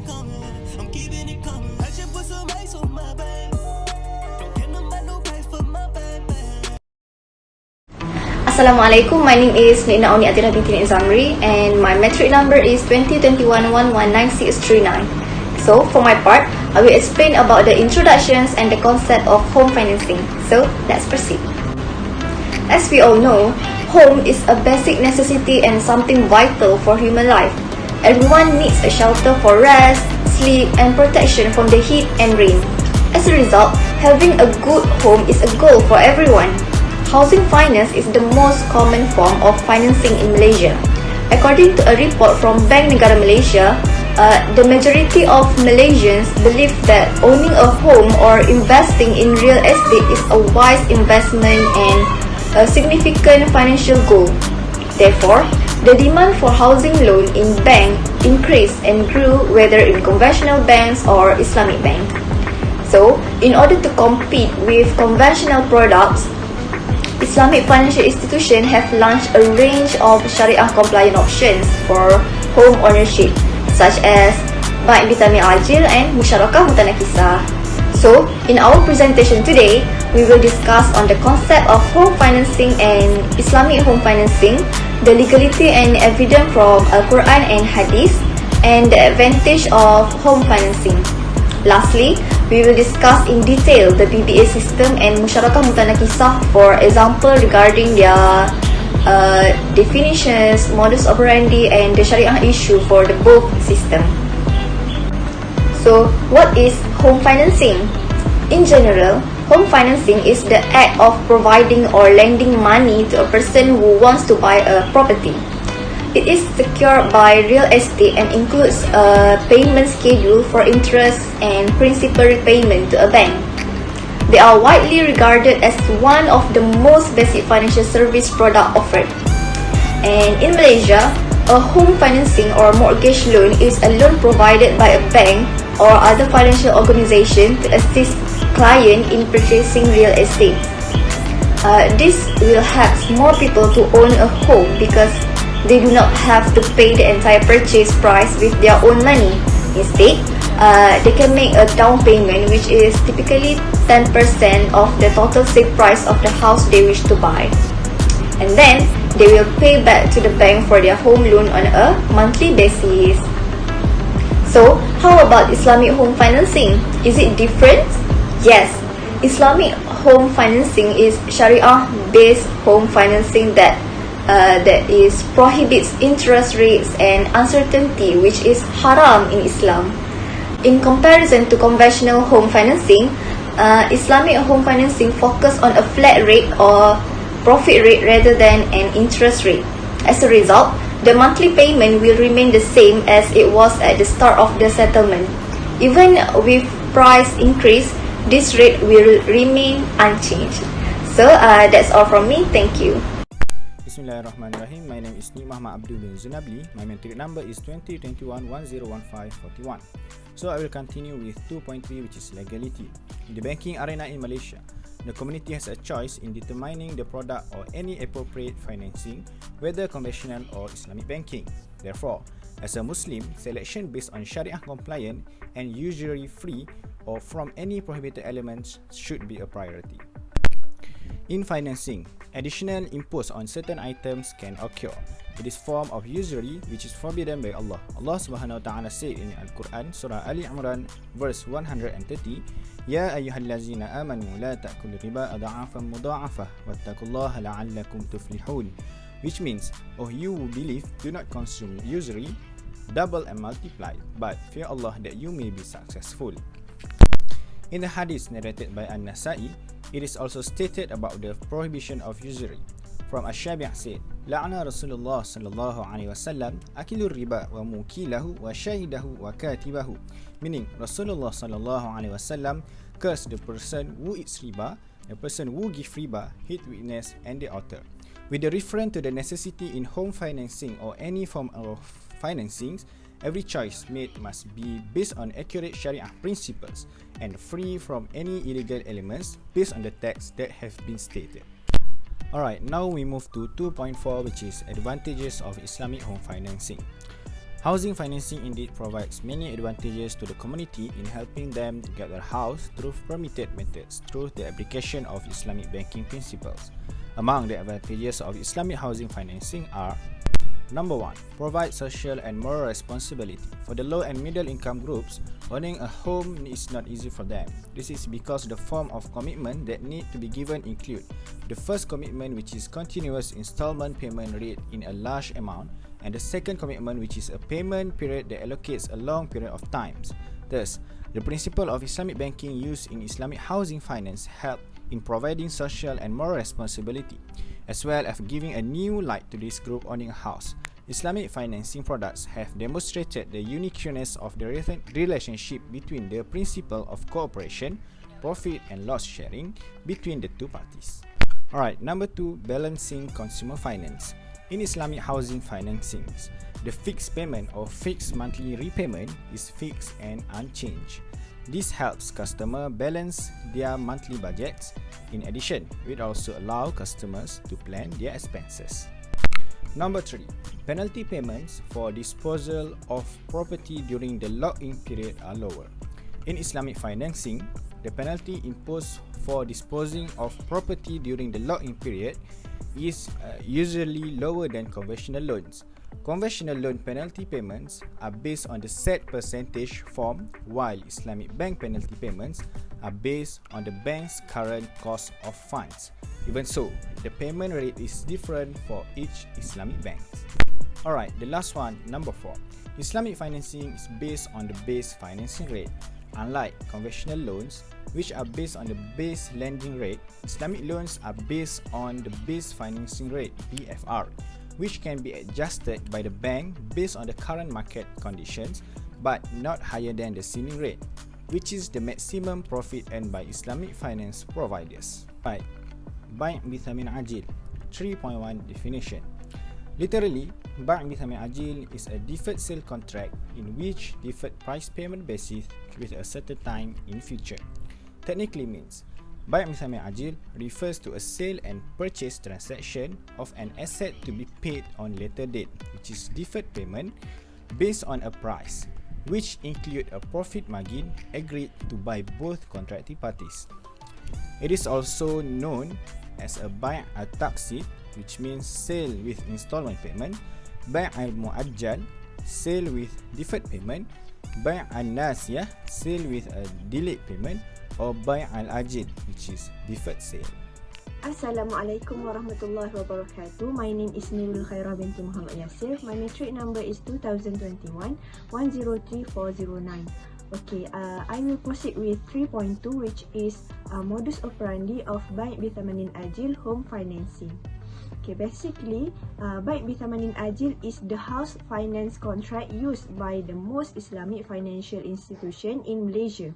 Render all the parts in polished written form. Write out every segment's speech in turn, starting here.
it coming. I'm keeping it coming. I just put some ice on my baby. Don't get no man no price for my baby. Assalamualaikum, my name is Auni Athirah Binti Zamri and my metric number is 2021119639. So for my part, I will explain about the introductions and the concept of home financing. So let's proceed. As we all know, home is a basic necessity and something vital for human life. Everyone needs a shelter for rest, sleep and protection from the heat and rain. As a result, having a good home is a goal for everyone. Housing finance is the most common form of financing in Malaysia. According to a report from Bank Negara Malaysia, the majority of Malaysians believe that owning a home or investing in real estate is a wise investment and a significant financial goal. Therefore, the demand for housing loan in bank increased and grew whether in conventional banks or Islamic bank. So, in order to compete with conventional products, Islamic financial institutions have launched a range of Sharia compliant options for home ownership, such as Bank Binti Ajil and Musyarakah Mutanaqisah. So, in our presentation today, we will discuss on the concept of home financing and Islamic home financing, the legality and evidence from Al-Quran and Hadith, and the advantage of home financing. Lastly, we will discuss in detail the BBA system and Musyarakah Mutanaqisah, for example regarding their definitions, modus operandi and the Sharia issue for the both system. So, what is home financing? In general, home financing is the act of providing or lending money to a person who wants to buy a property. It is secured by real estate and includes a payment schedule for interest and principal repayment to a bank. They are widely regarded as one of the most basic financial service product offered. And in Malaysia, a home financing or mortgage loan is a loan provided by a bank or other financial organization to assist client in purchasing real estate. This will help more people to own a home because they do not have to pay the entire purchase price with their own money. Instead, they can make a down payment which is typically 10% of the total sale price of the house they wish to buy. And then, they will pay back to the bank for their home loan on a monthly basis. So, how about Islamic home financing? Is it different? Yes, Islamic home financing is Sharia-based home financing that prohibits interest rates and uncertainty, which is haram in Islam. In comparison to conventional home financing, Islamic home financing focus on a flat rate or profit rate rather than an interest rate. As a result, the monthly payment will remain the same as it was at the start of the settlement. Even with price increase, this rate will remain unchanged. So that's all from me. Thank you. Bismillahirrahmanirrahim. My name is Muhamad Abduh bin Zunnabli. My metric number is 2021101541. So I will continue with 2.3, which is legality. In the banking arena in Malaysia, the community has a choice in determining the product or any appropriate financing, whether conventional or Islamic banking. Therefore, as a Muslim, selection based on Sharia compliant and usury free or from any prohibited elements should be a priority. In financing, additional imposed on certain items can occur. It is form of usury which is forbidden by Allah. Allah Subhanahu wa Ta'ala said in Al-Quran, Surah Ali Imran, verse 130, Ya ayyuhallazina amanu la ta'kulu riba adha'afan mudha'afah wattaqullaha la'allakum tuflihun, which means, oh you who believe, do not consume usury, double and multiply, but fear Allah that you may be successful. In the hadith narrated by An-Nasa'i, it is also stated about the prohibition of usury. From Ash-Shabi' said, La'ana Rasulullah sallallahu alaihi wasallam akilur riba wa mukilahu wa shahidahu wa katibahu, meaning Rasulullah sallallahu alaihi wasallam cursed the person who eats riba, the person who gives riba, his witness and the author. With the reference to the necessity in home financing or any form of financing, every choice made must be based on accurate Sharia principles and free from any illegal elements based on the text that have been stated. Alright, now we move to 2.4, which is advantages of Islamic home financing. Housing financing indeed provides many advantages to the community in helping them get their house through permitted methods through the application of Islamic banking principles. Among the advantages of Islamic housing financing are: Number 1. Provide social and moral responsibility. For the low and middle income groups, owning a home is not easy for them. This is because the form of commitment that need to be given include the first commitment, which is continuous installment payment rate in a large amount, and the second commitment, which is a payment period that allocates a long period of times. Thus, the principle of Islamic banking used in Islamic housing finance help in providing social and moral responsibility, as well as giving a new light to this group owning a house. Islamic financing products have demonstrated the uniqueness of the relationship between the principle of cooperation, profit and loss sharing between the two parties. Alright, number 2, balancing consumer finance. In Islamic housing financings, the fixed payment or fixed monthly repayment is fixed and unchanged. This helps customers balance their monthly budgets. In addition, it also allows customers to plan their expenses. Number 3, penalty payments for disposal of property during the lock-in period are lower. In Islamic financing, the penalty imposed for disposing of property during the lock-in period is usually lower than conventional loans. Conventional loan penalty payments are based on the set percentage form, while Islamic bank penalty payments are based on the bank's current cost of funds. Even so, the payment rate is different for each Islamic bank. Alright, the last one, number 4. Islamic financing is based on the base financing rate. Unlike conventional loans, which are based on the base lending rate, Islamic loans are based on the base financing rate, BFR, which can be adjusted by the bank based on the current market conditions, but not higher than the ceiling rate, which is the maximum profit earned by Islamic finance providers. Right. Bai' bithamin ajil. 3.1 definition. Literally, Bai' bithamin ajil is a deferred sale contract in which deferred price payment basis with a certain time in future. Technically means Bai' bithamin ajil refers to a sale and purchase transaction of an asset to be paid on later date, which is deferred payment based on a price, which include a profit margin agreed to by both contracting parties. It is also known as a Bai' al-Taqsid, which means sale with installment payment, Bai' al-Mu'ajjal, sale with deferred payment, Bai' al-Nasiyah, sale with a delayed payment, or Bai' al-Ajil, which is deferred sale. Assalamualaikum warahmatullahi wabarakatuh. My name is Nurul Khairoh Binti Mohamad Yasir. My matric number is 2021 103409. Okay, I will proceed with 3.2, which is modus operandi of Bai' Bithamanin Ajil home financing. Okay, basically, Bai' Bithamanin Ajil is the house finance contract used by the most Islamic financial institution in Malaysia.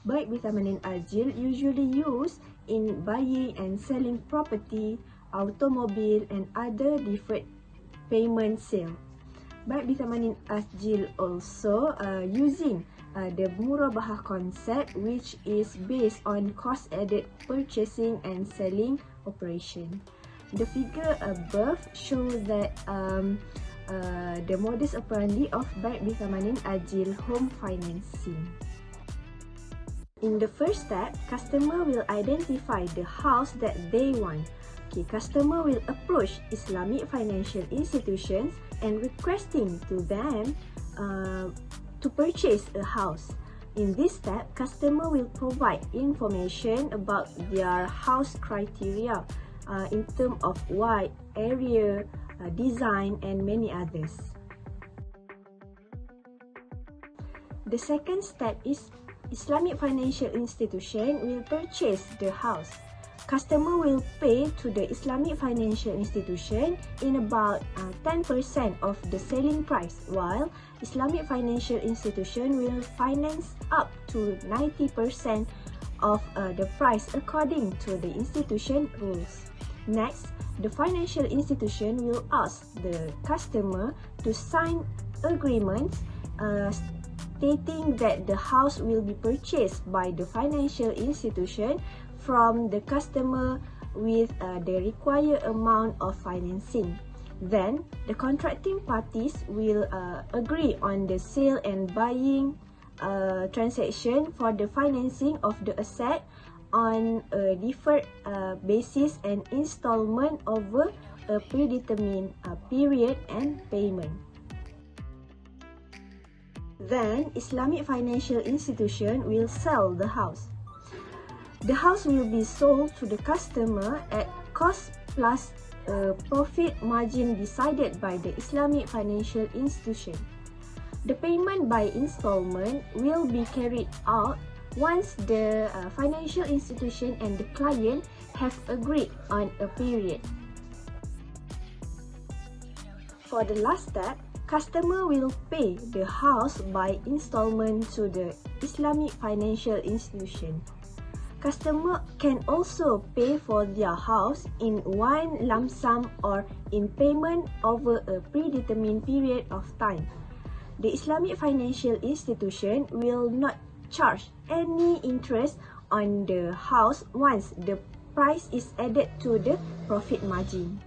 Bai' Bithamanin Ajil usually used in buying and selling property, automobile and other deferred payment sale. Bai' Bithamanin Ajil also using the Murabahah concept, which is based on cost-added purchasing and selling operation. The figure above show that the modus operandi of Bai' Bithamanin Ajil home financing. In the first step, customer will identify the house that they want. Okay, customer will approach Islamic financial institutions and requesting to them to purchase a house. In this step, customer will provide information about their house criteria in terms of wide, area, design and many others. The second step is Islamic financial institution will purchase the house. Customer will pay to the Islamic financial institution in about 10% of the selling price, while Islamic financial institution will finance up to 90% of the price according to the institution rules. Next, the financial institution will ask the customer to sign agreements stating that the house will be purchased by the financial institution from the customer with the required amount of financing. Then, the contracting parties will agree on the sale and buying transaction for the financing of the asset on a deferred basis and installment over a predetermined period and payment. Then, Islamic financial institution will sell the house. The house will be sold to the customer at cost plus a profit margin decided by the Islamic financial institution. The payment by installment will be carried out once the financial institution and the client have agreed on a period. For the last step, customer will pay the house by installment to the Islamic financial institution. Customer can also pay for their house in one lump sum or in payment over a predetermined period of time. The Islamic financial institution will not charge any interest on the house once the price is added to the profit margin.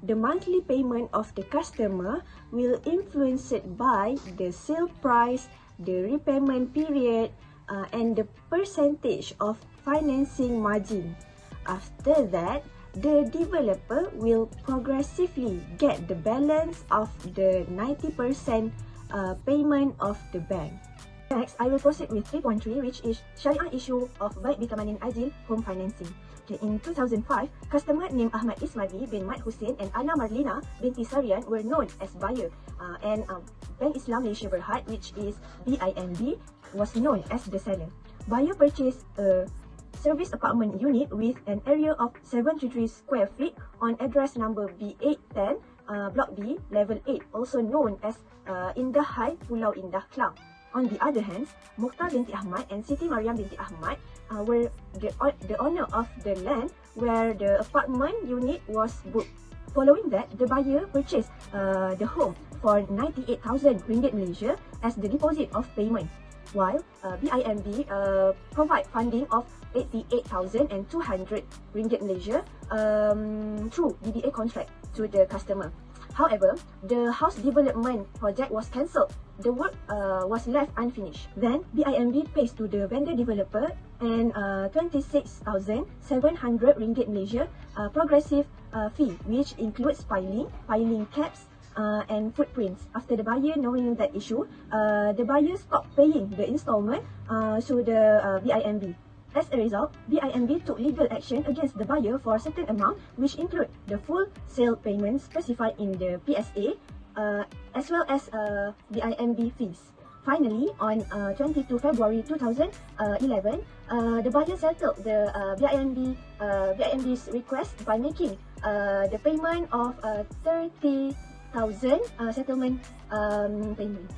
The monthly payment of the customer will influenced by the sale price, the repayment period, and the percentage of financing margin. After that, the developer will progressively get the balance of the 90% payment of the bank. Next, I will proceed with 3.3, which is Syariah issue of Baik Bitamanin Ajil home financing. Okay, in 2005, customer named Hasmadi bin Mat Hussein and Ana Marlina Binti Sarian were known as buyer, and Bank Islam Malaysia Berhad, which is BIMB, was known as the seller. Buyer purchased a service apartment unit with an area of 733 square feet on address number B810, Block B, Level 8, also known as Indah High, Pulau Indah, Kelang. On the other hand, Mukhtar binti Ahmad and Siti Mariam binti Ahmad were the owner of the land where the apartment unit was booked. Following that, the buyer purchased the home for 98,000 ringgit Malaysia as the deposit of payment, while BIMB provide funding of 88,200 ringgit Malaysia through BBA contract to the customer. However, the house development project was cancelled. The work was left unfinished. Then, BIMB pays to the vendor developer and 26,700 ringgit Malaysia progressive fee, which includes piling caps, and footprints. After the buyer knowing that issue, the buyer stopped paying the installment to the BIMB. As a result, BIMB took legal action against the buyer for a certain amount, which include the full sale payment specified in the PSA, as well as BIMB fees. Finally, on 22 February 2011, the buyer settled the BIMB's request by making the payment of 30,000 settlement payment.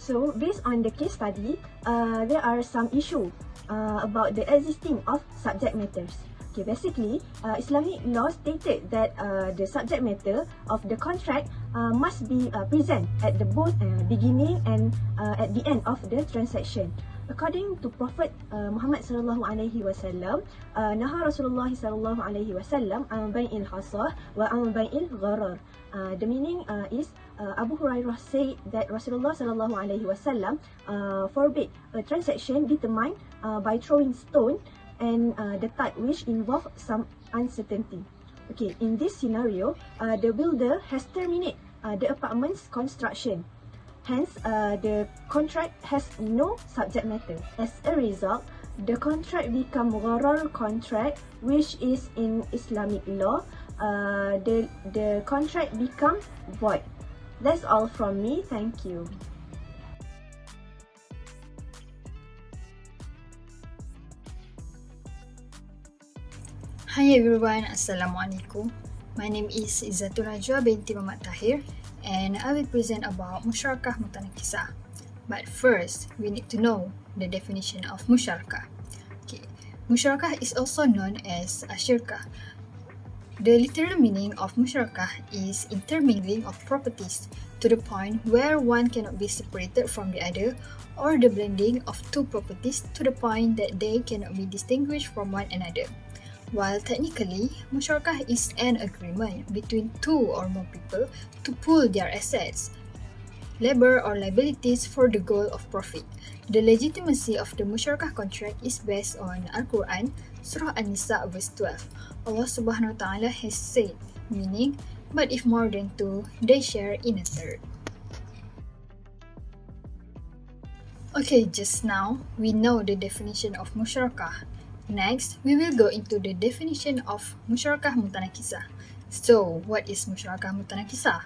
So, based on the case study, there are some issues about the existing of subject matters. Okay, basically, Islamic law stated that the subject matter of the contract must be present at the both beginning and at the end of the transaction. According to Prophet Muhammad sallallahu alaihi wasallam, naha Rasulullah sallallahu alaihi wasallam an bai'il hasah wa an bai'il gharar. The meaning is Abu Hurairah said that Rasulullah sallallahu alaihi wasallam forbade a transaction determined by throwing stone and the type which involve some uncertainty. Okay, in this scenario, the builder has terminated the apartment's construction. Hence, the contract has no subject matter. As a result, the contract become gharar contract, which is in Islamic law, the contract become void. That's all from me. Thank you. Hi everyone, Assalamualaikum. My name is Izzatul Najwa binti Tahir, and I will present about Musyarakah Mutanaqisah. But first, we need to know the definition of Musyarakah. Okay. Musyarakah is also known as Syirkah. The literal meaning of Musyarakah is intermingling of properties to the point where one cannot be separated from the other, or the blending of two properties to the point that they cannot be distinguished from one another. While technically, Musyarakah is an agreement between two or more people to pool their assets, labor or liabilities for the goal of profit. The legitimacy of the Musyarakah contract is based on Al-Quran, Surah An-Nisa verse 12. Allah Subhanahu wa Ta'ala has said, meaning, but if more than two, they share in a third. Okay, just now, we know the definition of Musyarakah. Next, we will go into the definition of Musyarakah Mutanaqisah. So, what is Musyarakah Mutanaqisah?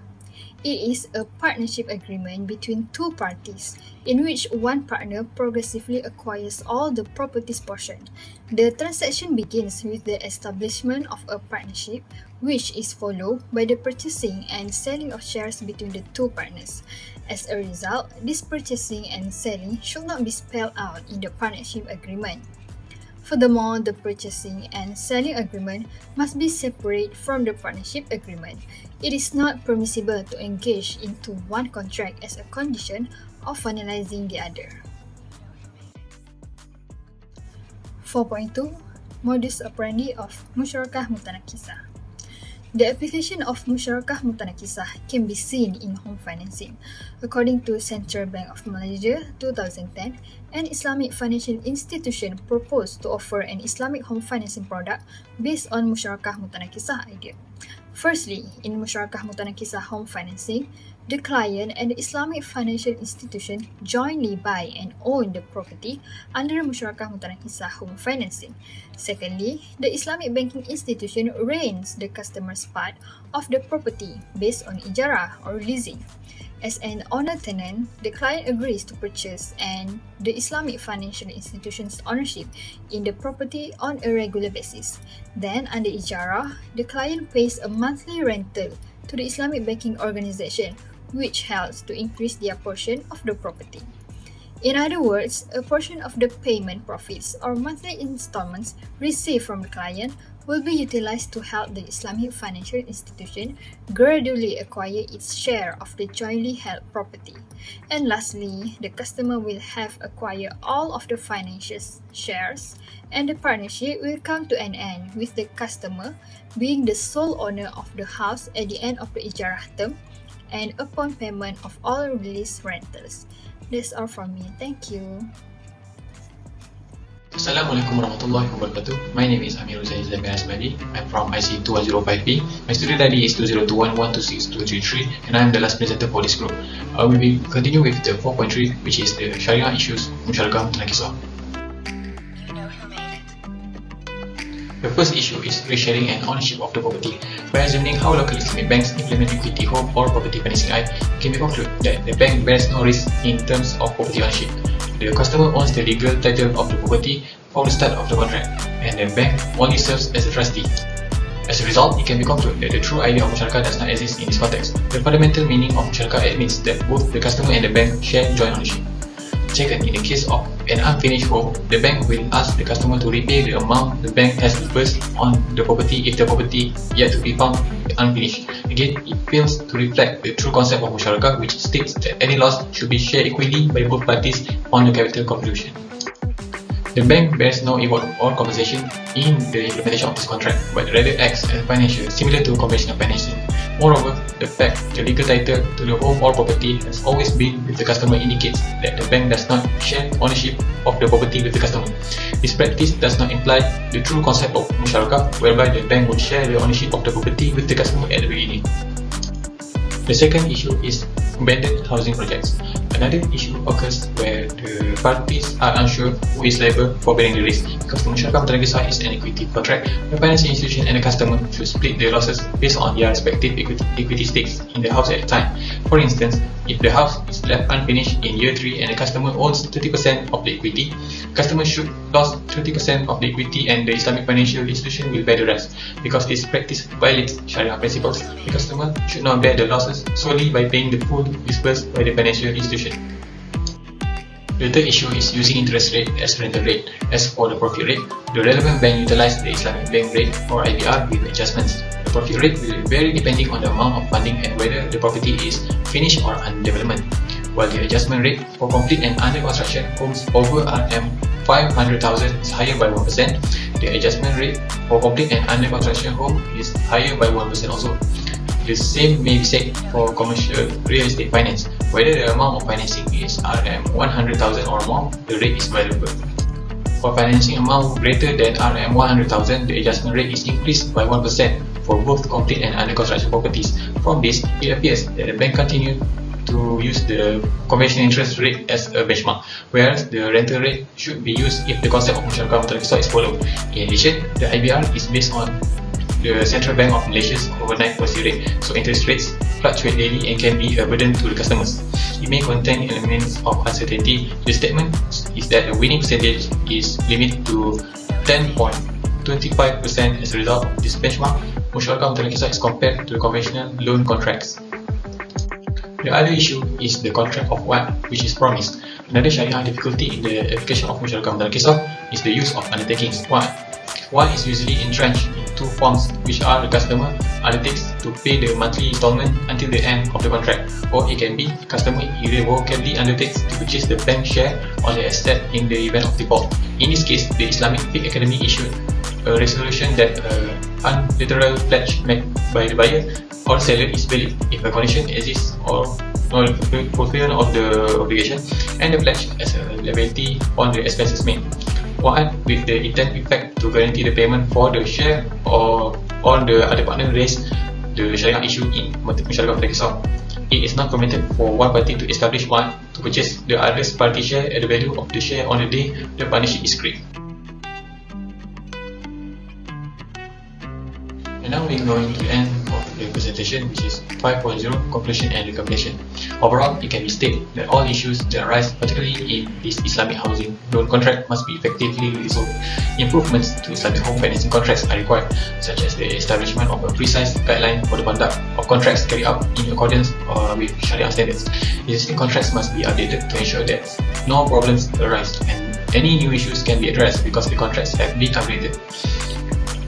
It is a partnership agreement between two parties in which one partner progressively acquires all the properties portion. The transaction begins with the establishment of a partnership, which is followed by the purchasing and selling of shares between the two partners. As a result, this purchasing and selling should not be spelled out in the partnership agreement. Furthermore, the purchasing and selling agreement must be separate from the partnership agreement. It is not permissible to engage into one contract as a condition of finalizing the other. 4.2 Modus operandi of Musyarakah Mutanaqisah. The application of Musyarakah Mutanaqisah can be seen in home financing. According to Central Bank of Malaysia 2010, an Islamic financial institution proposed to offer an Islamic home financing product based on Musyarakah Mutanaqisah idea. Firstly, in Musyarakah Mutanaqisah home financing, the client and the Islamic financial institution jointly buy and own the property under Musyarakah Mutanaqisah home financing. Secondly, the Islamic banking institution rents the customer's part of the property based on ijarah or leasing. As an owner-tenant, the client agrees to purchase and the Islamic financial institution's ownership in the property on a regular basis. Then, under ijarah, the client pays a monthly rental to the Islamic banking organization, which helps to increase their portion of the property. In other words, a portion of the payment profits or monthly installments received from the client will be utilized to help the Islamic financial institution gradually acquire its share of the jointly held property. And lastly, the customer will have acquired all of the financial shares, and the partnership will come to an end with the customer being the sole owner of the house at the end of the ijarah term and upon payment of all release rentals. That's all from me. Thank you. Assalamualaikum warahmatullahi wabarakatuh. My name is Amirhuzair Hasmadi. I'm from IC 2105B. My student ID is 2021126233 and I'm the last presenter for this group. We will continue with the 4.3, which is the Sharia issues Musyarakah Mutanaqisah. The first issue is resharing and ownership of the property. By examining how local Islamic banks implement equity home or property financing it can be concluded that the bank bears no risk in terms of property ownership. The customer owns the legal title of the property from the start of the contract, and the bank only serves as a trustee. As a result, it can be concluded that the true idea of Musyarakah does not exist in this context. The fundamental meaning of Musyarakah admits that both the customer and the bank share joint ownership. Second, in the case of an unfinished home, the bank will ask the customer to repay the amount the bank has disbursed on the property if the property yet to be found unfinished. Again, it fails to reflect the true concept of Musyarakah, which states that any loss should be shared equally by both parties on the capital contribution. The bank bears no reward or compensation in the implementation of this contract, but rather acts as financial, similar to conventional financing. Moreover, the fact the legal title to the home or property has always been with the customer indicates that the bank does not share ownership of the property with the customer. This practice does not imply the true concept of Musyarakah, whereby the bank would share the ownership of the property with the customer at the beginning. The second issue is abandoned housing projects. Another issue occurs where the parties are unsure who is liable for bearing the risk. Because the Musyarakah Mutanaqisah is an equity contract, the financial institution and the customer should split the losses based on their respective equity stakes in the house at a time. For instance, if the house is left unfinished in year 3 and the customer owns 30% of the equity, the customer should lose 30% of the equity and the Islamic financial institution will bear the rest. Because this practice violates Sharia principles, the customer should not bear the losses solely by paying the full disbursed by the financial institution. The third issue is using interest rate as rental rate. As for the profit rate, the relevant bank utilizes the Islamic bank rate or IBR with adjustments. The profit rate will vary depending on the amount of funding and whether the property is finished or under development, while the adjustment rate for complete and under construction homes over RM 500,000 is higher by 1%. The adjustment rate for complete and under construction home is higher by 1% also. The same may be said for commercial real estate finance. Whether the amount of financing is RM100,000 or more, the rate is variable. For financing amount greater than RM100,000, the adjustment rate is increased by 1% for both complete and under construction properties. From this, it appears that the bank continue to use the conventional interest rate as a benchmark, whereas the rental rate should be used if the concept of Musyarakah Mutanaqisah is followed. In addition, the IBR is based on the Central Bank of Malaysia's overnight policy rate, so interest rates fluctuate daily and can be a burden to the customers. It may contain elements of uncertainty. The statement is that the winning percentage is limited to 10.25%. As a result of this benchmark, Musyarakah Mutanaqisah is compared to the conventional loan contracts. The other issue is the contract of what which is promised. Another Sharia difficulty in the application of Musyarakah Mutanaqisah is the use of undertakings. One is usually entrenched in two forms, which are the customer undertakes to pay the monthly installment until the end of the contract, or it can be customer irrevocably undertakes to purchase the bank share on the asset in the event of default. In this case, the Islamic Fiqh Academy issued a resolution that unilateral pledge made by the buyer or seller is valid if a condition exists or fulfillment of the obligation and the pledge as a liability on the expenses made. One with the intent effect to guarantee the payment for the share or on the other partner raised the Sharia issue in Musyarakah Mutanaqisah. It is not permitted for one party to establish one to purchase the other party share at the value of the share on the day the partnership is created. And now we're going to the end of the presentation, which is 5.0, conclusion and recapitulation. Overall, it can be stated that all issues that arise, particularly in this Islamic housing loan contract, must be effectively resolved. Improvements to Islamic home financing contracts are required, such as the establishment of a precise guideline for the conduct of contracts carried out in accordance with Sharia standards. Existing contracts must be updated to ensure that no problems arise and any new issues can be addressed because the contracts have been updated.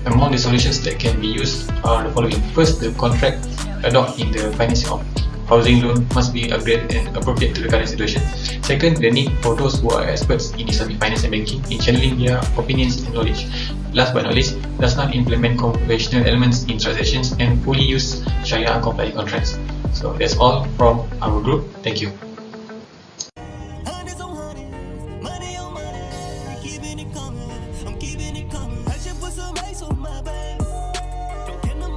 Among the solutions that can be used are the following. First, the contract adopted in the financing of housing loan must be upgraded and appropriate to the current situation. Second, the need for those who are experts in Islamic finance and banking in channeling their opinions and knowledge. Last but not least, does not implement conventional elements in transactions and fully use Sharia compliant contracts. So that's all from our group. Thank you.